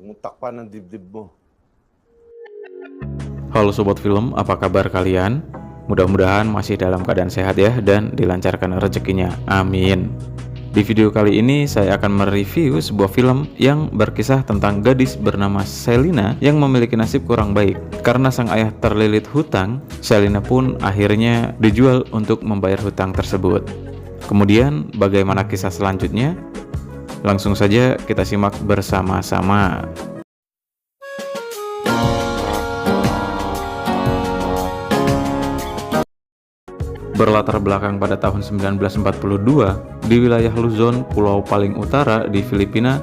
Tumutak pa ng dibdib mo. Halo Sobat Film, apa kabar kalian? Mudah-mudahan masih dalam keadaan sehat ya dan dilancarkan rezekinya, amin. Di video kali ini saya akan mereview sebuah film yang berkisah tentang gadis bernama Selina yang memiliki nasib kurang baik. Karena sang ayah terlilit hutang, Selina pun akhirnya dijual untuk membayar hutang tersebut. Kemudian bagaimana kisah selanjutnya? Langsung saja kita simak bersama-sama. Berlatar belakang pada tahun 1942, di wilayah Luzon, pulau paling utara di Filipina,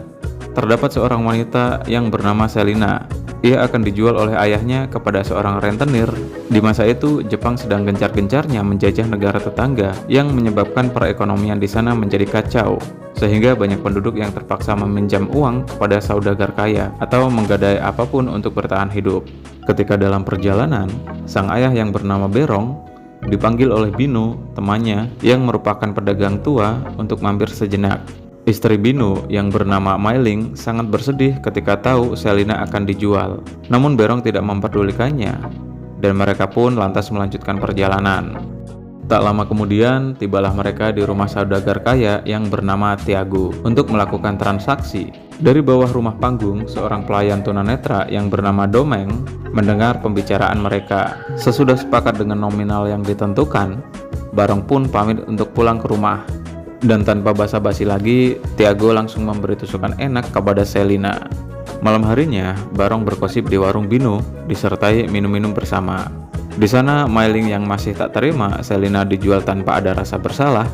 terdapat seorang wanita yang bernama Selina. Ia akan dijual oleh ayahnya kepada seorang rentenir. Di masa itu, Jepang sedang gencar-gencarnya menjajah negara tetangga yang menyebabkan perekonomian di sana menjadi kacau, sehingga banyak penduduk yang terpaksa meminjam uang kepada saudagar kaya atau menggadai apapun untuk bertahan hidup. Ketika dalam perjalanan, sang ayah yang bernama Berong dipanggil oleh Bino, temannya yang merupakan pedagang tua, untuk mampir sejenak. Istri Bino yang bernama Mailing sangat bersedih ketika tahu Selina akan dijual. Namun Berong tidak memperdulikannya, dan mereka pun lantas melanjutkan perjalanan. Tak lama kemudian, tibalah mereka di rumah saudagar kaya yang bernama Tiago untuk melakukan transaksi. Dari bawah rumah panggung, seorang pelayan tunanetra yang bernama Domeng mendengar pembicaraan mereka. Sesudah sepakat dengan nominal yang ditentukan, Barong pun pamit untuk pulang ke rumah. Dan tanpa basa-basi lagi, Tiago langsung memberi tusukan enak kepada Selina. Malam harinya, Barong bergosip di warung Bino, disertai minum-minum bersama. Di sana, Mailing yang masih tak terima Selina dijual tanpa ada rasa bersalah,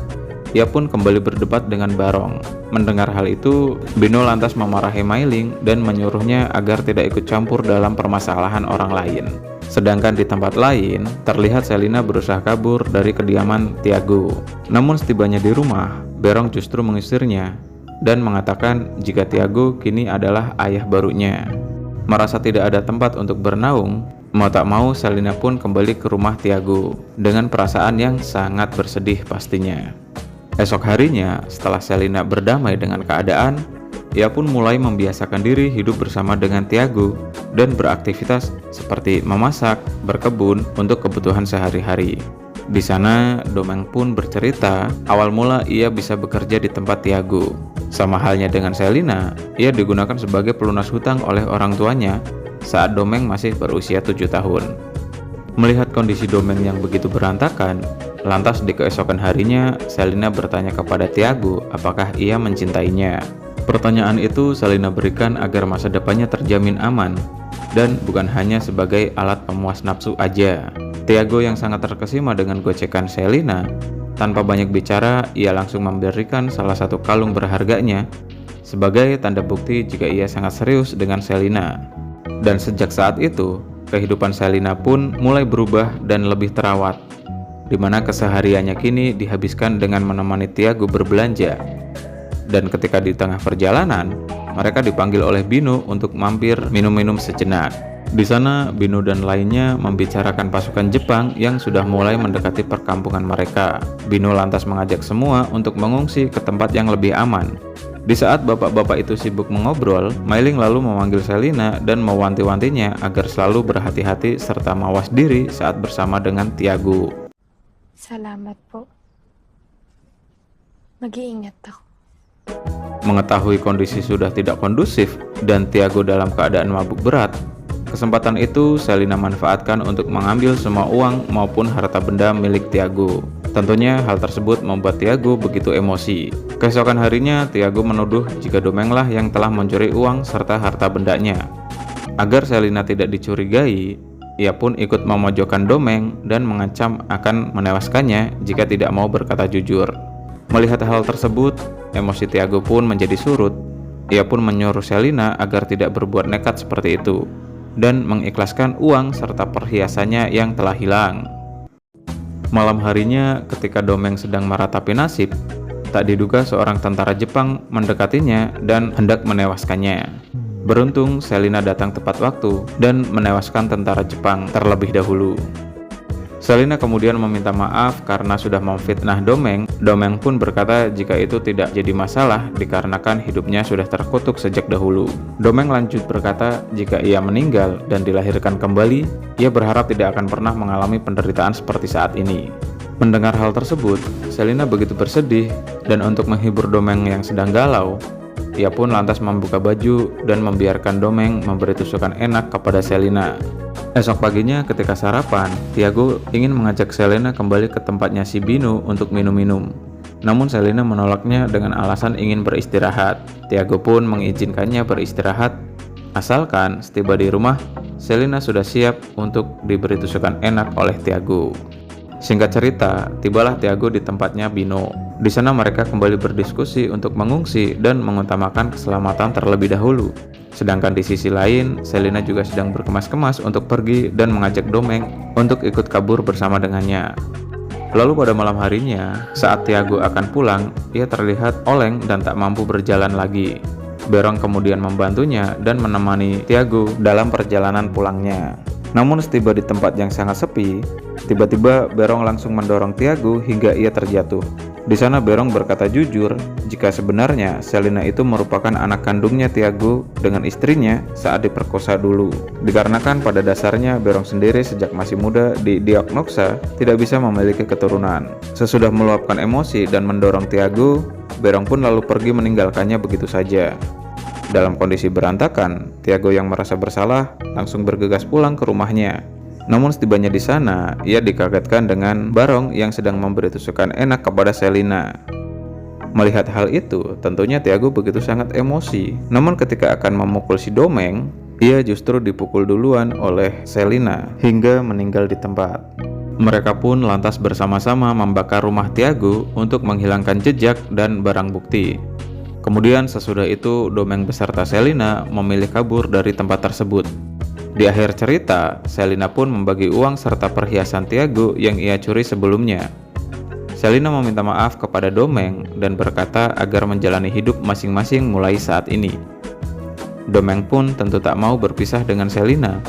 ia pun kembali berdebat dengan Barong. Mendengar hal itu, Bino lantas memarahi Mailing dan menyuruhnya agar tidak ikut campur dalam permasalahan orang lain. Sedangkan di tempat lain, terlihat Selina berusaha kabur dari kediaman Tiago. Namun setibanya di rumah, Berong justru mengusirnya dan mengatakan jika Tiago kini adalah ayah barunya. Merasa tidak ada tempat untuk bernaung, mau tak mau Selina pun kembali ke rumah Tiago dengan perasaan yang sangat bersedih pastinya. Esok harinya, setelah Selina berdamai dengan keadaan, ia pun mulai membiasakan diri hidup bersama dengan Tiago dan beraktivitas seperti memasak, berkebun untuk kebutuhan sehari-hari. Di sana, Domeng pun bercerita awal mula ia bisa bekerja di tempat Tiago. Sama halnya dengan Selina, ia digunakan sebagai pelunas hutang oleh orang tuanya saat Domeng masih berusia 7 tahun. Melihat kondisi Domeng yang begitu berantakan, lantas di keesokan harinya Selina bertanya kepada Tiago apakah ia mencintainya. Pertanyaan itu Selina berikan agar masa depannya terjamin aman dan bukan hanya sebagai alat pemuas nafsu aja. Tiago yang sangat terkesima dengan gocekan Selina, tanpa banyak bicara ia langsung memberikan salah satu kalung berharganya sebagai tanda bukti jika ia sangat serius dengan Selina. Dan sejak saat itu, kehidupan Selina pun mulai berubah dan lebih terawat, di mana kesehariannya kini dihabiskan dengan menemani Tiago berbelanja. Dan ketika di tengah perjalanan, mereka dipanggil oleh Bino untuk mampir minum-minum sejenak. Di sana, Bino dan lainnya membicarakan pasukan Jepang yang sudah mulai mendekati perkampungan mereka. Bino lantas mengajak semua untuk mengungsi ke tempat yang lebih aman. Di saat bapak-bapak itu sibuk mengobrol, Mailing lalu memanggil Selina dan mewanti-wantinya agar selalu berhati-hati serta mawas diri saat bersama dengan Tiago. Salamat po. Mag-iingat ako. Mengetahui kondisi sudah tidak kondusif dan Tiago dalam keadaan mabuk berat, kesempatan itu Selina manfaatkan untuk mengambil semua uang maupun harta benda milik Tiago. Tentunya hal tersebut membuat Tiago begitu emosi. Keesokan harinya, Tiago menuduh jika Domenglah yang telah mencuri uang serta harta bendanya. Agar Selina tidak dicurigai, ia pun ikut memojokkan Domeng dan mengancam akan menewaskannya jika tidak mau berkata jujur. Melihat hal tersebut, emosi Tiago pun menjadi surut. Ia pun menyuruh Selina agar tidak berbuat nekat seperti itu dan mengikhlaskan uang serta perhiasannya yang telah hilang. Malam harinya, ketika Domeng sedang meratapi nasib, tak diduga seorang tentara Jepang mendekatinya dan hendak menewaskannya. Beruntung, Selina datang tepat waktu dan menewaskan tentara Jepang terlebih dahulu. Selina kemudian meminta maaf karena sudah memfitnah Domeng. Domeng pun berkata jika itu tidak jadi masalah dikarenakan hidupnya sudah terkutuk sejak dahulu. Domeng lanjut berkata jika ia meninggal dan dilahirkan kembali, ia berharap tidak akan pernah mengalami penderitaan seperti saat ini. Mendengar hal tersebut, Selina begitu bersedih dan untuk menghibur Domeng yang sedang galau, ia pun lantas membuka baju dan membiarkan Domeng memberi tusukan enak kepada Selina. Esok paginya ketika sarapan, Tiago ingin mengajak Selina kembali ke tempatnya si Bino untuk minum-minum. Namun Selina menolaknya dengan alasan ingin beristirahat. Tiago pun mengizinkannya beristirahat, asalkan setiba di rumah, Selina sudah siap untuk diberi tusukan enak oleh Tiago. Singkat cerita, tibalah Tiago di tempatnya Bino. Di sana mereka kembali berdiskusi untuk mengungsi dan mengutamakan keselamatan terlebih dahulu. Sedangkan di sisi lain, Selina juga sedang berkemas-kemas untuk pergi dan mengajak Domeng untuk ikut kabur bersama dengannya. Lalu pada malam harinya, saat Tiago akan pulang, ia terlihat oleng dan tak mampu berjalan lagi. Berong kemudian membantunya dan menemani Tiago dalam perjalanan pulangnya. Namun setiba di tempat yang sangat sepi, tiba-tiba Berong langsung mendorong Tiago hingga ia terjatuh. Di sana Berong berkata jujur jika sebenarnya Selina itu merupakan anak kandungnya Tiago dengan istrinya saat diperkosa dulu. Dikarenakan pada dasarnya Berong sendiri sejak masih muda didiagnosa tidak bisa memiliki keturunan. Sesudah meluapkan emosi dan mendorong Tiago, Berong pun lalu pergi meninggalkannya begitu saja. Dalam kondisi berantakan, Tiago yang merasa bersalah langsung bergegas pulang ke rumahnya. Namun setibanya di sana, ia dikagetkan dengan Barong yang sedang memberi tusukan enak kepada Selina. Melihat hal itu, tentunya Tiago begitu sangat emosi. Namun ketika akan memukul si Domeng, ia justru dipukul duluan oleh Selina hingga meninggal di tempat. Mereka pun lantas bersama-sama membakar rumah Tiago untuk menghilangkan jejak dan barang bukti. Kemudian sesudah itu Domeng beserta Selina memilih kabur dari tempat tersebut. Di akhir cerita, Selina pun membagi uang serta perhiasan Tiago yang ia curi sebelumnya. Selina meminta maaf kepada Domeng dan berkata agar menjalani hidup masing-masing mulai saat ini. Domeng pun tentu tak mau berpisah dengan Selina,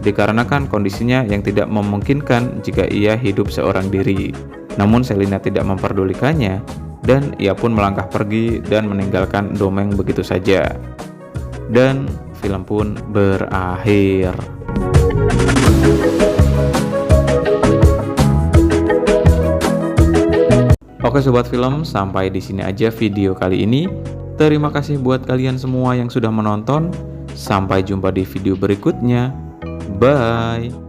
dikarenakan kondisinya yang tidak memungkinkan jika ia hidup seorang diri. Namun Selina tidak memperdulikannya, dan ia pun melangkah pergi dan meninggalkan Domeng begitu saja. Dan film pun berakhir. Oke sobat film, sampai di sini aja video kali ini. Terima kasih buat kalian semua yang sudah menonton. Sampai jumpa di video berikutnya. Bye.